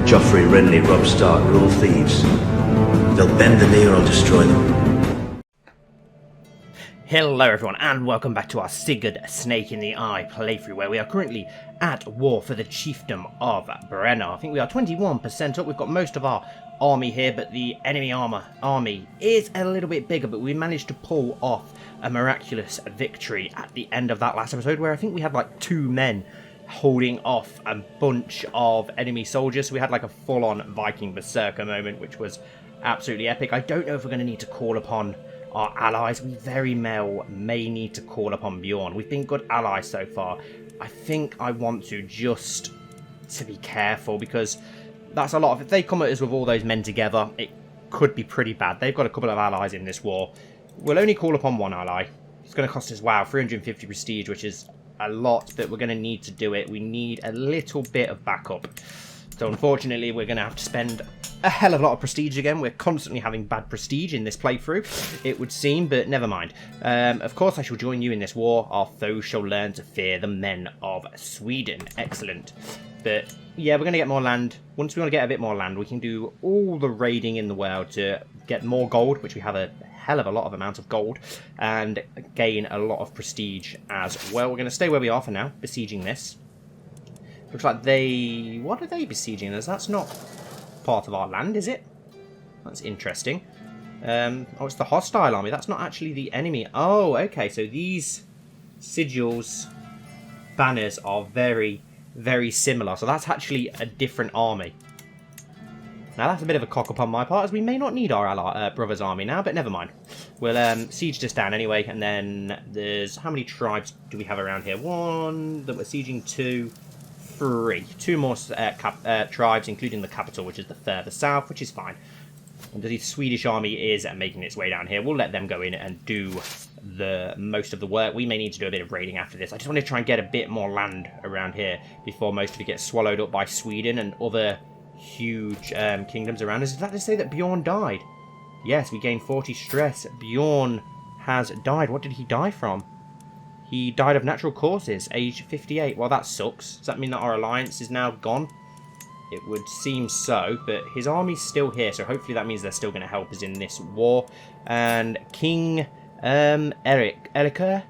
Joffrey, Renly, Robb Stark are all thieves. They'll bend the knee or I'll destroy them. Hello everyone and welcome back to our Sigurd Snake in the Eye playthrough, where we are currently at war for the chiefdom of Brenna. I think we are 21% up. We've got most of our army here, but the enemy army is a little bit bigger, but we managed to pull off a miraculous victory at the end of that last episode, where I think we had like 2 men holding off a bunch of enemy soldiers. So we had like a full-on Viking Berserker moment, which was absolutely epic. I don't know if we're going to need to call upon our allies. We very well may need to call upon Bjorn. We've been good allies so far. I think I want to just to be careful, because that's a lot of... If they come at us with all those men together, it could be pretty bad. They've got a couple of allies in this war. We'll only call upon one ally. It's going to cost us, wow, 350 prestige, which is a lot, but we're going to need to do it. We need a little bit of backup. So unfortunately, we're going to have to spend a hell of a lot of prestige again. We're constantly having bad prestige in this playthrough, it would seem, but never mind. Of course, I shall join you in this war. Our foes shall learn to fear the men of Sweden. Excellent. But yeah, we're going to get more land. Once we want to get a bit more land, we can do all the raiding in the world to get more gold, which we have a hell of a lot of amount of gold, and gain a lot of prestige as well. We're going to stay where we are for now, besieging this. Looks like they... What are they besieging us? That's not part of our land, is it? That's interesting. Oh, it's the hostile army. That's not actually the enemy. Oh, okay. So these sigils, banners are very, very similar. So that's actually a different army. Now, that's a bit of a cock up on my part, as we may not need our brother's army now, but never mind. We'll siege this down anyway, and then there's... How many tribes do we have around here? 1 that we're sieging, 2... 3. 2 more tribes, including the capital, which is the further south, which is fine. And the Swedish army is making its way down here. We'll let them go in and do the most of the work. We may need to do a bit of raiding after this. I just want to try and get a bit more land around here before most of it gets swallowed up by Sweden and other huge kingdoms around us. Is that to say that Bjorn died? Yes, we gained 40 stress. Bjorn has died. What did he die from? He died of natural causes, age 58. Well, that sucks. Does that mean that our alliance is now gone? It would seem so, but his army's still here, so hopefully that means they're still going to help us in this war. And King Erika,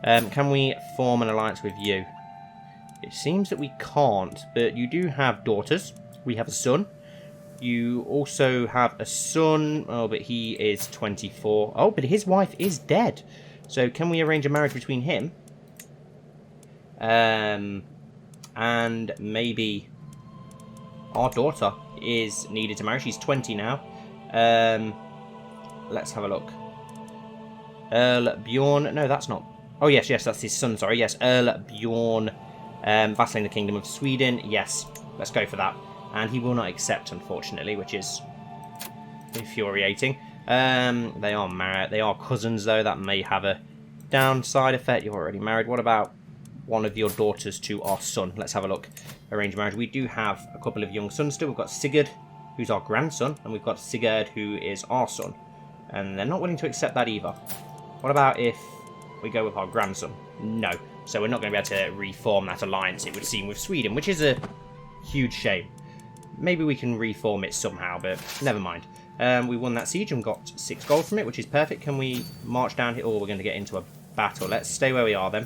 can we form an alliance with you? It seems that we can't, but you do have daughters. We have a son. You also have a son. Oh, but he is 24. Oh, but his wife is dead. So can we arrange a marriage between him? And maybe our daughter is needed to marry. She's 20 now. Let's have a look. Earl Bjorn. No, that's not. Oh, yes, that's his son. Sorry. Yes, Earl Bjorn. Vassalling the Kingdom of Sweden. Yes, let's go for that. And he will not accept, unfortunately, which is infuriating. They are married. They are cousins, though. That may have a downside effect. You're already married. What about one of your daughters to our son? Let's have a look. Arranged marriage. We do have a couple of young sons still. We've got Sigurd, who's our grandson, and we've got Sigurd, who is our son. And they're not willing to accept that either. What about if we go with our grandson? No. So we're not going to be able to reform that alliance, it would seem, with Sweden, which is a huge shame. Maybe we can reform it somehow, but never mind. We won that siege and got 6 gold from it, which is perfect. Can we march down here? Oh, we're going to get into a battle. Let's stay where we are then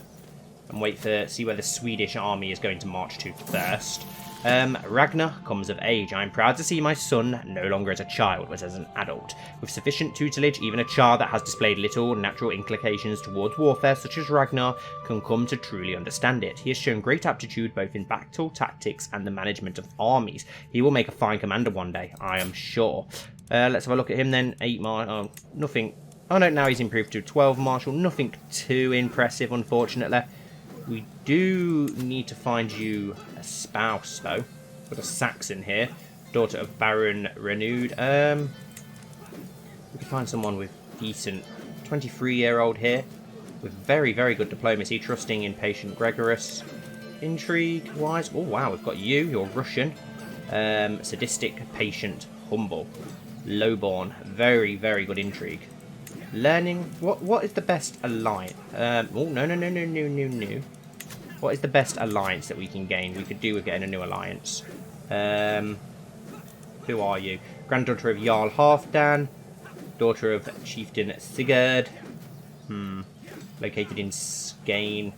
and wait for see where the Swedish army is going to march to first. Ragnar comes of age. I am proud to see my son no longer as a child, but as an adult. With sufficient tutelage, even a child that has displayed little natural inclinations towards warfare, such as Ragnar, can come to truly understand it. He has shown great aptitude both in battle tactics and the management of armies. He will make a fine commander one day, I am sure. Let's have a look at him then. 8 marshal. Oh, nothing. Oh no, now he's improved to 12 marshal. Nothing too impressive, unfortunately. We do need to find you a spouse, though. Got a Saxon here, daughter of Baron Renewed. We can find someone with decent 23-year-old here, with very, very good diplomacy, trusting, impatient, Gregorous, intrigue-wise. Oh wow, we've got you. You're Russian, sadistic, patient, humble, lowborn. Very, very good intrigue. Learning. What is the best alliance? Oh no. What is the best alliance that we can gain? We could do with getting a new alliance. Who are you? Granddaughter of Jarl Halfdan. Daughter of Chieftain Sigurd. Located in Skane.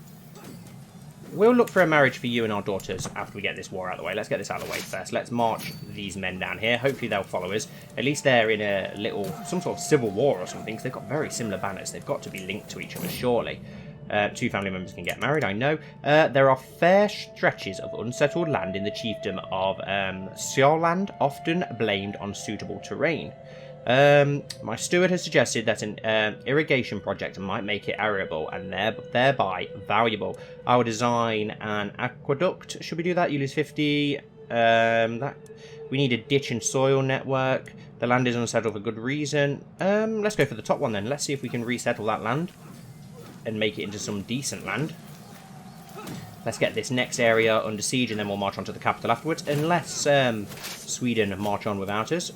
We'll look for a marriage for you and our daughters after we get this war out of the way. Let's get this out of the way first. Let's march these men down here. Hopefully they'll follow us. At least they're in a little, some sort of civil war or something, because they've got very similar banners. They've got to be linked to each other, surely. 2 family members can get married, I know. There are fair stretches of unsettled land in the chiefdom of Sjöland, often blamed on suitable terrain. My steward has suggested that an irrigation project might make it arable and thereby valuable. I will design an aqueduct. Should we do that? You lose 50. We need a ditch and soil network. The land is unsettled for good reason. Let's go for the top one then. Let's see if we can resettle that land and make it into some decent land. Let's get this next area under siege and then we'll march on to the capital afterwards. Unless Sweden march on without us.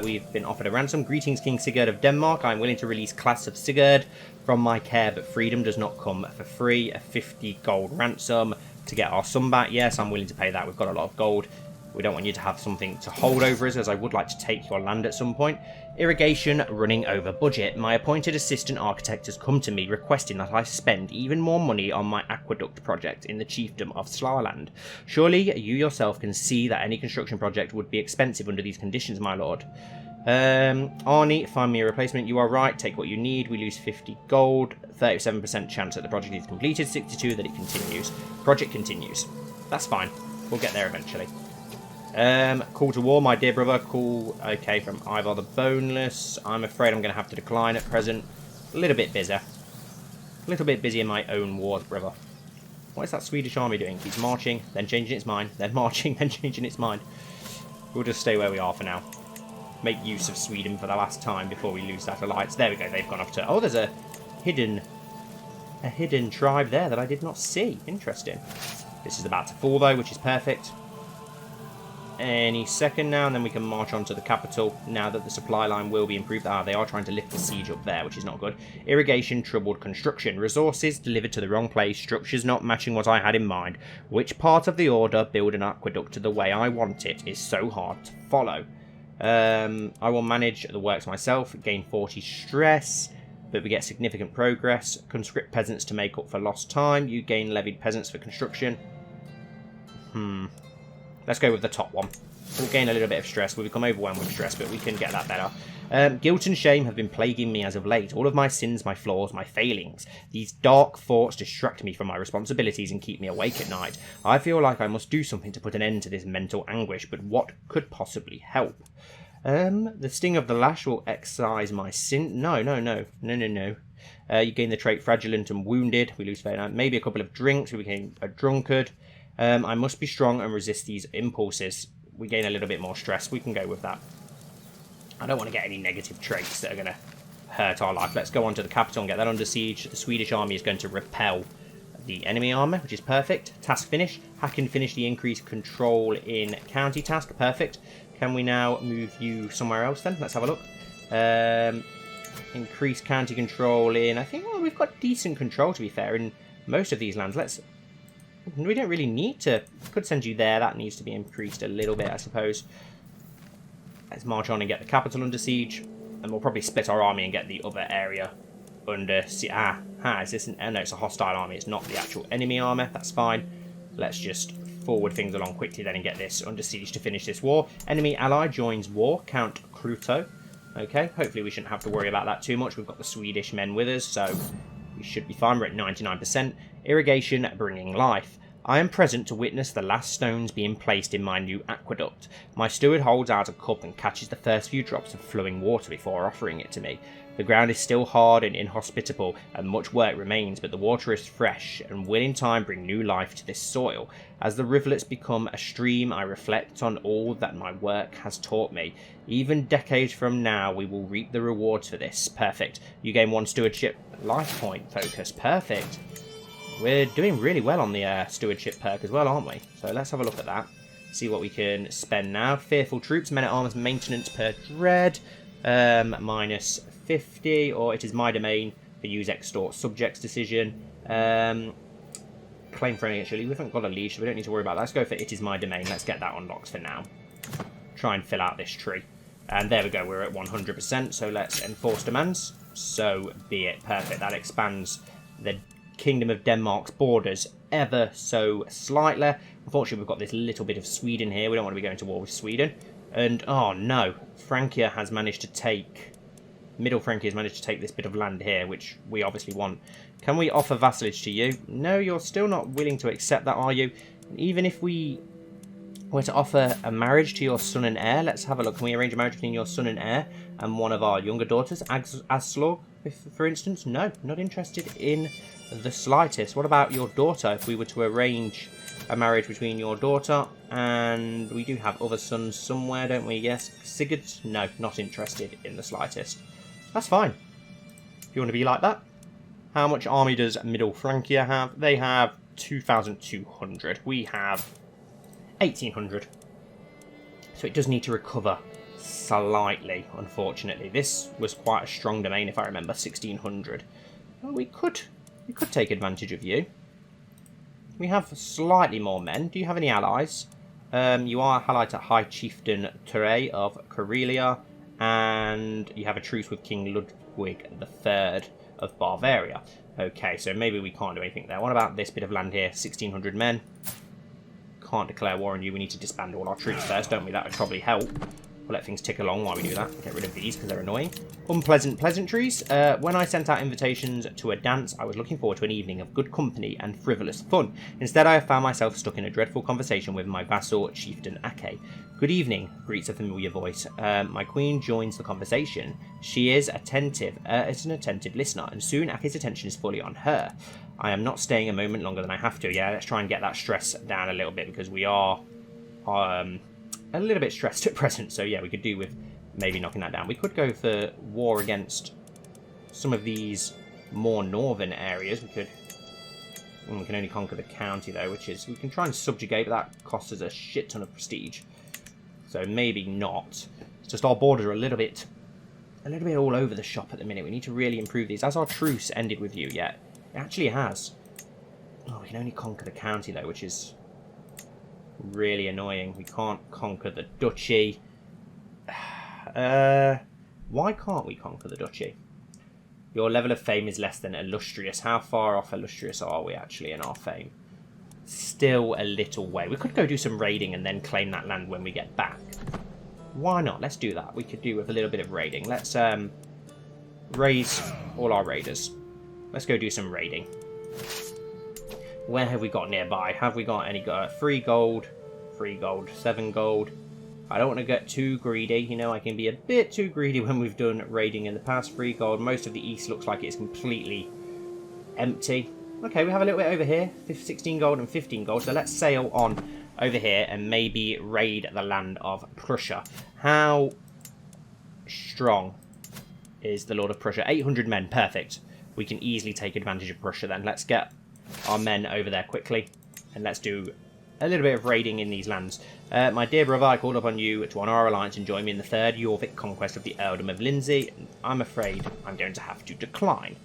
We've been offered a ransom. Greetings, King Sigurd of Denmark. I'm willing to release class of Sigurd from my care, but freedom does not come for free. A 50 gold ransom to get our son back. Yes, I'm willing to pay that. We've got a lot of gold. We don't want you to have something to hold over us, as I would like to take your land at some point. Irrigation running over budget. My appointed assistant architect has come to me requesting that I spend even more money on my aqueduct project in the chiefdom of Sjöland. Surely you yourself can see that any construction project would be expensive under these conditions, my lord. Arnie, find me a replacement. You are right. Take what you need. We lose 50 gold. 37% chance that the project is completed. 62 that it continues. Project continues. That's fine. We'll get there eventually. Call to war, my dear brother. Call, okay, from Ivar the Boneless. I'm afraid I'm going to have to decline at present. A little bit busy. A little bit busy in my own wars, brother. What is that Swedish army doing? Keeps marching, then changing its mind, then marching, then changing its mind. We'll just stay where we are for now. Make use of Sweden for the last time before we lose that alliance. There we go, they've gone off to... Oh, there's a hidden tribe there that I did not see. Interesting. This is about to fall, though, which is perfect. Any second now, and then we can march on to the capital now that the supply line will be improved. They are trying to lift the siege up there, which is not good. Irrigation troubled construction. Resources delivered to the wrong place. Structures not matching what I had in mind. Which part of the order build an aqueduct to the way I want it is so hard to follow. I will manage the works myself. Gain 40 stress, but we get significant progress. Conscript peasants to make up for lost time. You gain levied peasants for construction. Let's go with the top one. We'll gain a little bit of stress. We'll become overwhelmed with stress, but we can get that better. Guilt and shame have been plaguing me as of late. All of my sins, my flaws, my failings. These dark thoughts distract me from my responsibilities and keep me awake at night. I feel like I must do something to put an end to this mental anguish, but what could possibly help? The sting of the lash will excise my sin. No. You gain the trait fraudulent and wounded. We lose fair. Maybe a couple of drinks. We became a drunkard. I must be strong and resist these impulses. We gain a little bit more stress. We can go with that. I don't want to get any negative traits that are going to hurt our life. Let's go on to the capital and get that under siege. The Swedish army is going to repel the enemy army, which is perfect. Task finish. Hack and finish the increased control in county task. Perfect. Can we now move you somewhere else then? Let's have a look. Increase county control in... I think, well, we've got decent control, to be fair, in most of these lands. We don't really need to... Could send you there. That needs to be increased a little bit, I suppose. Let's march on and get the capital under siege. And we'll probably split our army and get the other area under siege. Is this an... Oh, no, it's a hostile army. It's not the actual enemy army. That's fine. Let's just forward things along quickly then and get this under siege to finish this war. Enemy ally joins war. Count Kruto. Okay, hopefully we shouldn't have to worry about that too much. We've got the Swedish men with us, so... we should be fine. We're at 99%. Irrigation bringing life. I am present to witness the last stones being placed in my new aqueduct. My steward holds out a cup and catches the first few drops of flowing water before offering it to me. The ground is still hard and inhospitable, and much work remains, but the water is fresh and will in time bring new life to this soil. As the rivulets become a stream, I reflect on all that my work has taught me. Even decades from now, we will reap the rewards for this. Perfect. You gain 1 stewardship life point focus. Perfect. We're doing really well on the stewardship perk as well, aren't we? So let's have a look at that. See what we can spend now. Fearful troops, men at arms, maintenance per dread. Minus 50, or it is my domain for use extort subjects decision. claim friendly actually. We haven't got a leash, so we don't need to worry about that. Let's go for It Is My Domain. Let's get that unlocked for now. Try and fill out this tree. And there we go, we're at 100%, so let's enforce demands. So be it. Perfect. That expands the Kingdom of Denmark's borders ever so slightly. Unfortunately, we've got this little bit of Sweden here. We don't want to be going to war with Sweden. And, oh no, Francia has managed to take... Middle Francia has managed to take this bit of land here, which we obviously want. Can we offer vassalage to you? No, you're still not willing to accept that, are you? Even if we were to offer a marriage to your son and heir, let's have a look. Can we arrange a marriage between your son and heir and one of our younger daughters, Aslog, for instance? No, not interested in the slightest. What about your daughter? If we were to arrange a marriage between your daughter and we do have other sons somewhere, don't we? Yes, Sigurd? No, not interested in the slightest. That's fine. If you want to be like that. How much army does Middle Francia have? They have 2,200. We have 1,800. So it does need to recover slightly, unfortunately. This was quite a strong domain, if I remember, 1,600. Well, we could take advantage of you. We have slightly more men. Do you have any allies? You are allied to High Chieftain Ture of Karelia, and you have a truce with King Ludwig III of Bavaria. Okay, so maybe we can't do anything there. What about this bit of land here? 1,600 men. Can't declare war on you. We need to disband all our troops first, don't we? That would probably help. We'll let things tick along while we do that. Get rid of these because they're annoying. Unpleasant pleasantries. When I sent out invitations to a dance, I was looking forward to an evening of good company and frivolous fun. Instead, I found myself stuck in a dreadful conversation with my vassal, Chieftain Ake. Good evening, greets a familiar voice. My queen joins the conversation. She is attentive, is an attentive listener, and soon Ake's attention is fully on her. I am not staying a moment longer than I have to. Yeah, let's try and get that stress down a little bit because we are a little bit stressed at present. So yeah, we could do with maybe knocking that down. We could go for war against some of these more northern areas. We can only conquer the county though, which is, we can try and subjugate, but that costs us a shit ton of prestige. So maybe not. It's just our borders are a little bit all over the shop at the minute. We need to really improve these. Has our truce ended with you yet? It actually has. Oh, we can only conquer the county though, which is really annoying. We can't conquer the duchy. Why can't we conquer the duchy? Your level of fame is less than illustrious. How far off illustrious are we actually in our fame? Still a little way. We could go do some raiding and then claim that land when we get back. Why not? Let's do that. We could do with a little bit of raiding. Let's raise all our raiders. Let's go do some raiding. Where have we got nearby? Have we got any 3 gold, 7 gold? I don't want to get too greedy. You know, I can be a bit too greedy when we've done raiding in the past. 3 gold. Most of the east looks like it's completely empty. Okay, we have a little bit over here. 16 gold and 15 gold. So let's sail on over here and maybe raid the land of Prussia. How strong is the Lord of Prussia? 800 men. Perfect. We can easily take advantage of Prussia then. Let's get our men over there quickly. And let's do a little bit of raiding in these lands. My dear brother, I called upon you to honour our alliance and join me in the 3rd Jorvik conquest of the Earldom of Lindsey. I'm afraid I'm going to have to decline.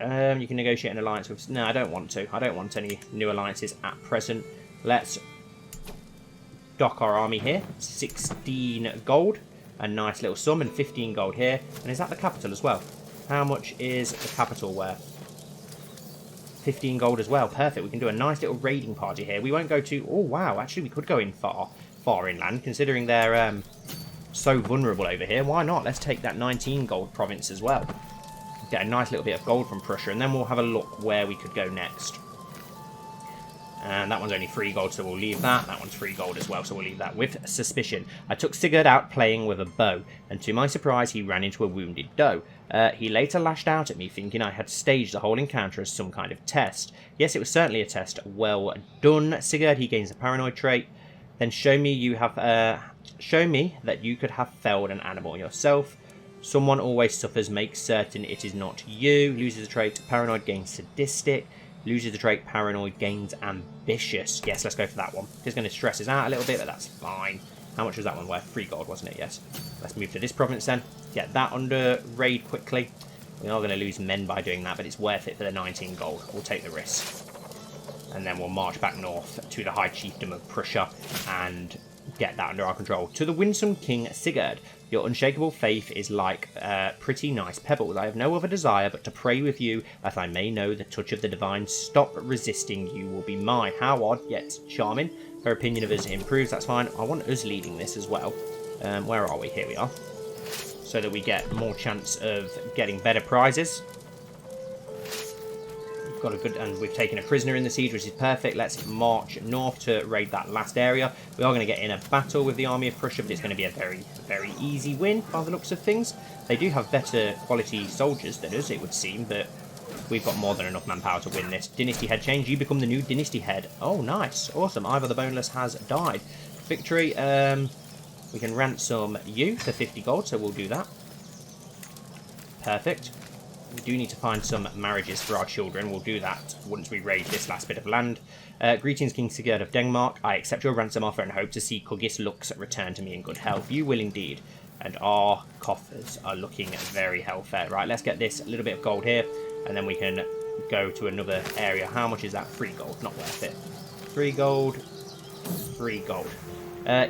You can negotiate an alliance with... No, I don't want to. I don't want any new alliances at present. Let's dock our army here. 16 gold. A nice little sum. And 15 gold here. And is that the capital as well? How much is the capital worth? 15 gold as well. Perfect. We can do a nice little raiding party here. We won't go to... Oh, wow. Actually, we could go in far inland, considering they're so vulnerable over here. Why not? Let's take that 19 gold province as well. Get a nice little bit of gold from Prussia, and then we'll have a look where we could go next. And that one's only 3 gold, so we'll leave that. That one's 3 gold as well, so we'll leave that with suspicion. I took Sigurd out playing with a bow, and to my surprise, he ran into a wounded doe. He later lashed out at me, thinking I had staged the whole encounter as some kind of test. Yes, it was certainly a test. Well done, Sigurd. He gains a paranoid trait. Then show me that you could have felled an animal yourself. Someone always suffers. Make certain it is not you. Loses the trait paranoid, gains sadistic. Loses the trait paranoid, gains ambitious. Yes, let's go for that one. It's going to stress us out a little bit, but that's fine. How much was that one worth? 3 gold, wasn't it? Yes. Let's move to this province then. Get that under raid quickly. We are going to lose men by doing that, but it's worth it for the 19 gold. We'll take the risk. And then we'll march back north to the High Chiefdom of Prussia and get that under our control. To the winsome King Sigurd, your unshakable faith is like pretty nice pebbles. I have no other desire but to pray with you that I may know the touch of the divine. Stop resisting, you will be mine. How odd, yet charming. Her opinion of us improves, that's fine. I want us leading this as well. Where are we? Here we are. So that we get more chance of getting better prizes. We've got a good, and we've taken a prisoner in the siege, which is perfect. Let's march north to raid that last area. We are going to get in a battle with the army of Prussia, but it's going to be a very, very easy win by the looks of things. They do have better quality soldiers than us, it would seem, but we've got more than enough manpower to win this. Dynasty head change. You become the new dynasty head. Oh, nice. Awesome. Ivor the Boneless has died. Victory. We can ransom you for 50 gold, so we'll do that. Perfect. We do need to find some marriages for our children. We'll do that once we raid this last bit of land. Greetings, King Sigurd of Denmark. I accept your ransom offer and hope to see Kugis Lux return to me in good health. You will indeed. And our coffers are looking very healthy. Right, let's get this little bit of gold here, and then we can go to another area. How much is that? 3 gold. Not worth it. 3 gold. 3 gold.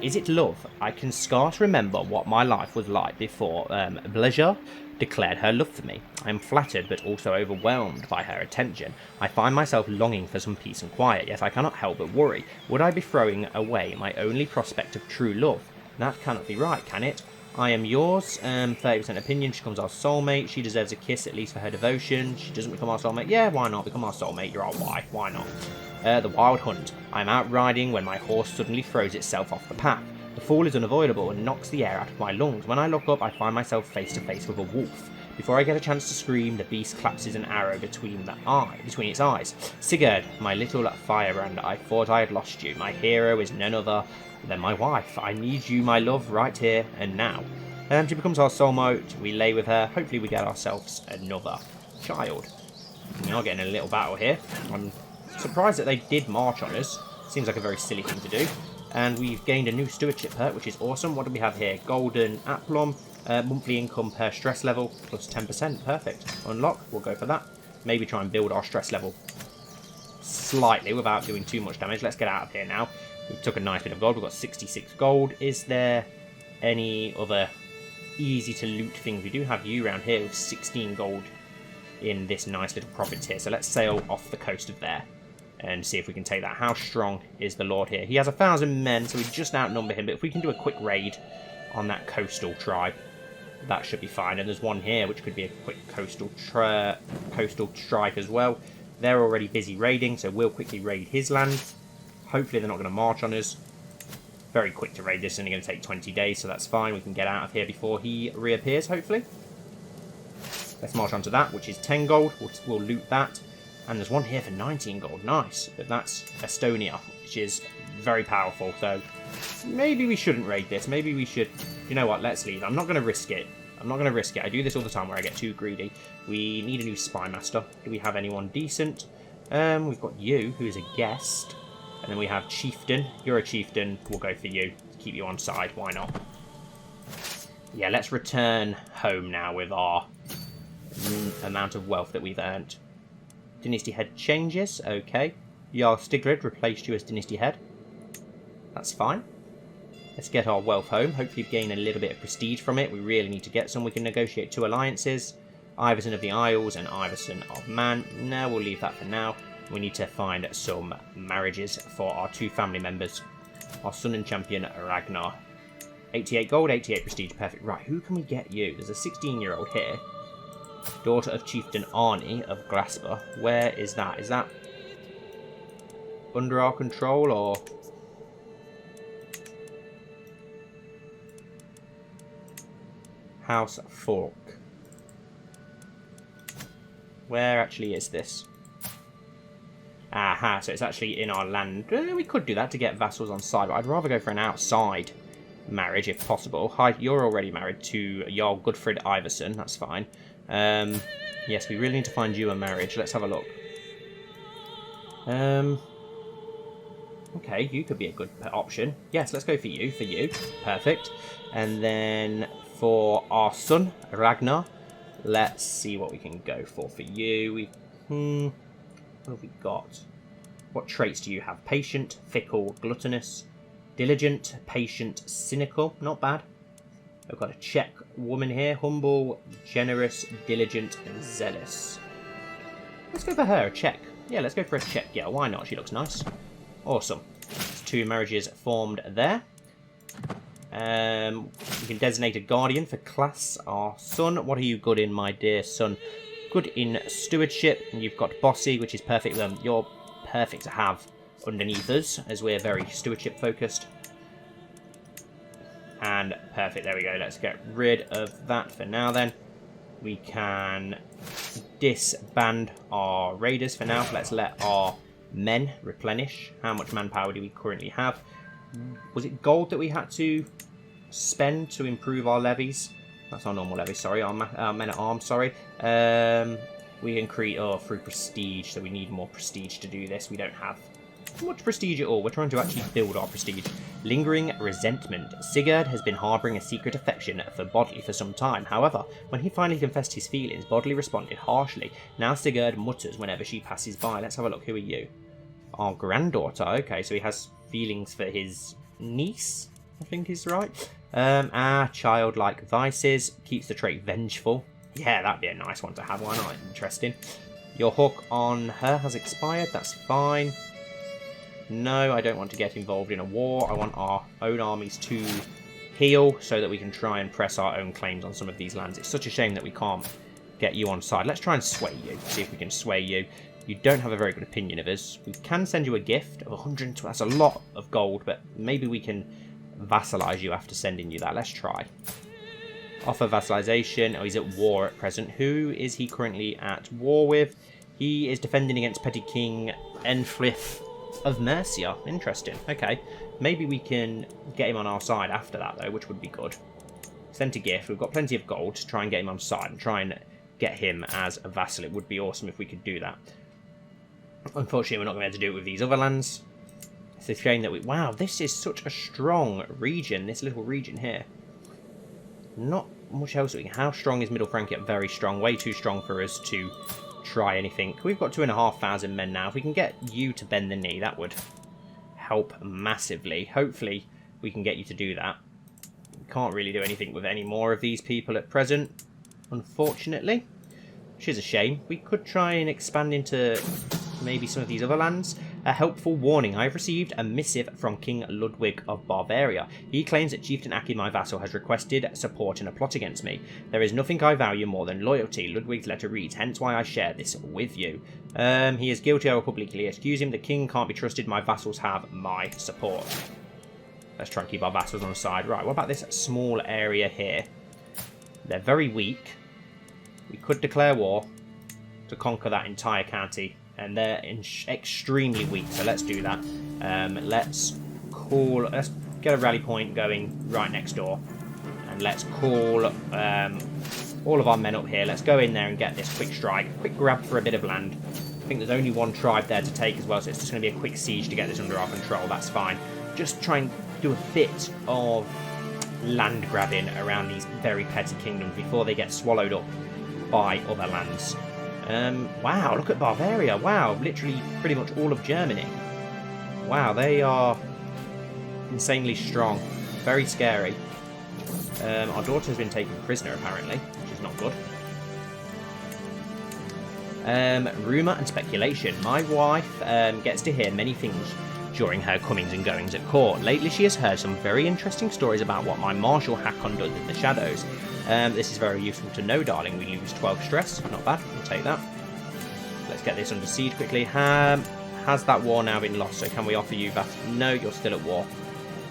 Is it love? I can scarce remember what my life was like before Bleja declared her love for me. I am flattered but also overwhelmed by her attention. I find myself longing for some peace and quiet, yet I cannot help but worry. Would I be throwing away my only prospect of true love? That cannot be right, can it? I am yours, 30% opinion, she becomes our soulmate, she deserves a kiss at least for her devotion, she doesn't become our soulmate, yeah, why not, become our soulmate, you're our wife, why not? The wild hunt. I am out riding when my horse suddenly throws itself off the path. The fall is unavoidable and knocks the air out of my lungs. When I look up, I find myself face to face with a wolf. Before I get a chance to scream, the beast collapses an arrow between its eyes. Sigurd, my little firebrand, I thought I had lost you. My hero is none other than my wife. I need you, my love, right here and now. She becomes our soulmate. We lay with her. Hopefully we get ourselves another child. We are getting a little battle here. I'm surprised that they did march on us. Seems like a very silly thing to do. And we've gained a new stewardship perk, which is awesome. What do we have here? Golden Aplomb. Monthly income per stress level plus 10%. Perfect. Unlock. We'll go for that. Maybe try and build our stress level slightly without doing too much damage. Let's get out of here now. We took a nice bit of gold. We've got 66 gold. Is there any other easy to loot things? We do have you around here with 16 gold in this nice little province here. So let's sail off the coast of there and see if we can take that. How strong is the lord here? He has 1,000 men, so we just outnumber him. But if we can do a quick raid on that coastal tribe, that should be fine. And there's one here which could be a quick coastal strike as well. They're already busy raiding, so we'll quickly raid his land. Hopefully they're not going to march on us. Very quick to raid this. It's only going to take 20 days, so that's fine. We can get out of here before he reappears, hopefully. Let's march on to that, which is 10 gold. We'll loot that. And there's one here for 19 gold. Nice. But that's Estonia, which is very powerful. So maybe we shouldn't raid this. Maybe we should... You know what? Let's leave. I'm not going to risk it. I'm not going to risk it. I do this all the time where I get too greedy. We need a new spy master. Do we have anyone decent? We've got you, who is a guest. And then we have chieftain. You're a chieftain. We'll go for you. Keep you on side. Why not? Yeah, let's return home now with our amount of wealth that we've earned. Dynasty head changes. Okay. Jarl Stigrid replaced you as dynasty head. That's fine. Let's get our wealth home. Hopefully gain a little bit of prestige from it. We really need to get some. We can negotiate 2 alliances. Iverson of the Isles and Iverson of Man. No, we'll leave that for now. We need to find some marriages for our 2 family members. Our son and champion, Ragnar. 88 gold, 88 prestige. Perfect. Right, who can we get you? There's a 16-year-old here. Daughter of Chieftain Arnie of Grasper. Where is that? Is that under our control, or... House Fork. Where actually is this? Aha, so it's actually in our land. We could do that to get vassals on side, but I'd rather go for an outside marriage if possible. Hi, you're already married to Jarl Gudfred Iverson. That's fine. Yes, we really need to find you a marriage. Let's have a look. Okay, you could be a good option. Yes, let's go for you. Perfect. And then for our son, Ragnar, let's see what we can go for you. What have we got? What traits do you have? Patient, fickle, gluttonous, diligent, patient, cynical. Not bad. I've got a Czech woman here. Humble, generous, diligent, and zealous. Let's go for her, a Czech. Yeah, let's go for a Czech. Yeah, why not? She looks nice. Awesome. There's 2 marriages formed there. We can designate a guardian for class. Our son. What are you good in, my dear son? Good in stewardship. And you've got bossy, which is perfect. You're perfect to have underneath us, as we're very stewardship focused. And perfect, there we go. Let's get rid of that for now then. We can disband our raiders for now. Let's let our men replenish. How much manpower do we currently have? Was it gold that we had to spend to improve our levies? That's our normal levies, sorry. Our men at arms, sorry. We increase through prestige, so we need more prestige to do this. We don't have much prestige at all. We're trying to actually build our prestige. Lingering resentment. Sigurd has been harbouring a secret affection for Bodley for some time. However, when he finally confessed his feelings, Bodley responded harshly. Now Sigurd mutters whenever she passes by. Let's have a look. Who are you? Our granddaughter. Okay, so he has feelings for his niece, I think is right. Childlike vices. Keeps the trait vengeful. Yeah, that'd be a nice one to have. Why not? Interesting. Your hook on her has expired. That's fine. No, I don't want to get involved in a war. I want our own armies to heal so that we can try and press our own claims on some of these lands. It's such a shame that we can't get you on side. Let's try and sway you. See if we can sway you. You don't have a very good opinion of us. We can send you a gift of 120. That's a lot of gold, but maybe we can vassalize you after sending you that. Let's try. Offer vassalization. Oh, he's at war at present. Who is he currently at war with? He is defending against Petty King Enflith of Mercia. Interesting. Okay. Maybe we can get him on our side after that, though, which would be good. Sent a gift. We've got plenty of gold to try and get him on side and try and get him as a vassal. It would be awesome if we could do that. Unfortunately, we're not going to be able to do it with these other lands. It's a shame that we... Wow, this is such a strong region, this little region here. Not much else we can... How strong is Middle Francia? Very strong. Way too strong for us to try anything. We've got 2,500 men now. If we can get you to bend the knee, that would help massively. Hopefully, we can get you to do that. We can't really do anything with any more of these people at present, unfortunately. Which is a shame. We could try and expand into maybe some of these other lands. A helpful warning. I have received a missive from King Ludwig of Bavaria. He claims that Chieftain Aki, my vassal, has requested support in a plot against me. There is nothing I value more than loyalty. Ludwig's letter reads, hence why I share this with you. He is guilty. I will publicly accuse him. The king can't be trusted. My vassals have my support. Let's try and keep our vassals on the side. Right, what about this small area here? They're very weak. We could declare war to conquer that entire county. And they're extremely weak, so let's do that. Let's get a rally point going right next door. And let's call all of our men up here. Let's go in there and get this quick strike. Quick grab for a bit of land. I think there's only one tribe there to take as well, so it's just going to be a quick siege to get this under our control. That's fine. Just try and do a bit of land grabbing around these very petty kingdoms before they get swallowed up by other lands. Wow, look at Bavaria. Wow, literally pretty much all of Germany. Wow, they are insanely strong. Very scary. Our daughter has been taken prisoner, apparently, which is not good. Rumour and speculation. My wife gets to hear many things during her comings and goings at court. Lately she has heard some very interesting stories about what my Marshal Hakon does in the shadows. This is very useful to know, darling. We lose 12 stress. Not bad. We'll take that. Let's get this under siege quickly. Has that war now been lost? So can we offer you that? No, you're still at war.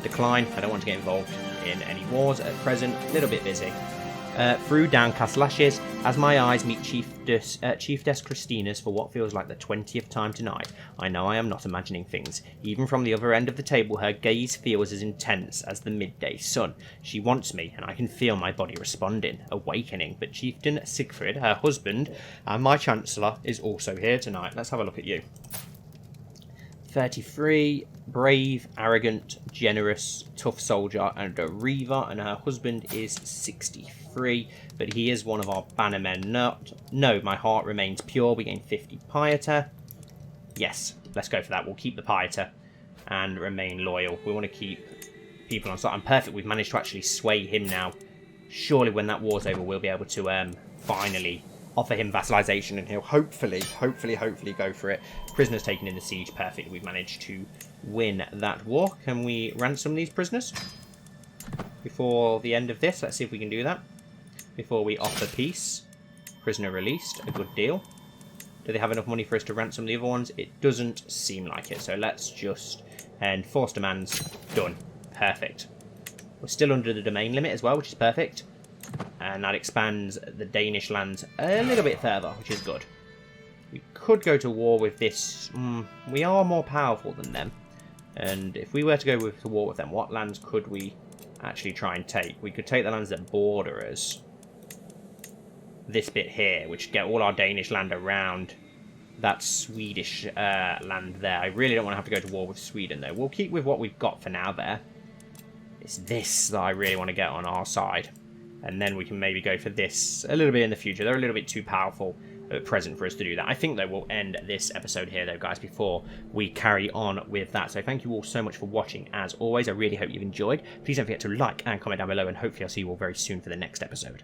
Decline. I don't want to get involved in any wars at present. A little bit busy. Through downcast lashes, as my eyes meet Chiefess Christina's for what feels like the 20th time tonight, I know I am not imagining things. Even from the other end of the table, her gaze feels as intense as the midday sun. She wants me, and I can feel my body responding, awakening. But Chieftain Siegfried, her husband, and my Chancellor, is also here tonight. Let's have a look at you. 33, brave, arrogant, generous, tough soldier, and a reaver, and her husband is 63, but he is one of our bannermen. No, my heart remains pure. We gain 50 piety. Yes, let's go for that. We'll keep the Pieter and remain loyal. We want to keep people on side. I'm perfect. We've managed to actually sway him now. Surely when that war's over, we'll be able to finally offer him vassalization, and he'll hopefully go for it. Prisoners taken in the siege. Perfect. We've managed to win that war. Can we ransom these prisoners before the end of this? Let's see if we can do that before we offer peace. Prisoner released. A good deal. Do they have enough money for us to ransom the other ones? It doesn't seem like it. So let's just... And force demands. Done. Perfect. We're still under the domain limit as well, which is perfect. And that expands the Danish lands a little bit further, which is good. We could go to war with this. We are more powerful than them. And if we were to go to war with them, what lands could we actually try and take? We could take the lands that border us. This bit here, which get all our Danish land around that Swedish land there. I really don't want to have to go to war with Sweden, though. We'll keep with what we've got for now there. It's this that I really want to get on our side. And then we can maybe go for this a little bit in the future. They're a little bit too powerful at present for us to do that. I think, though, we'll end this episode here, though, guys, before we carry on with that. So thank you all so much for watching. As always, I really hope you've enjoyed. Please don't forget to like and comment down below, and hopefully I'll see you all very soon for the next episode.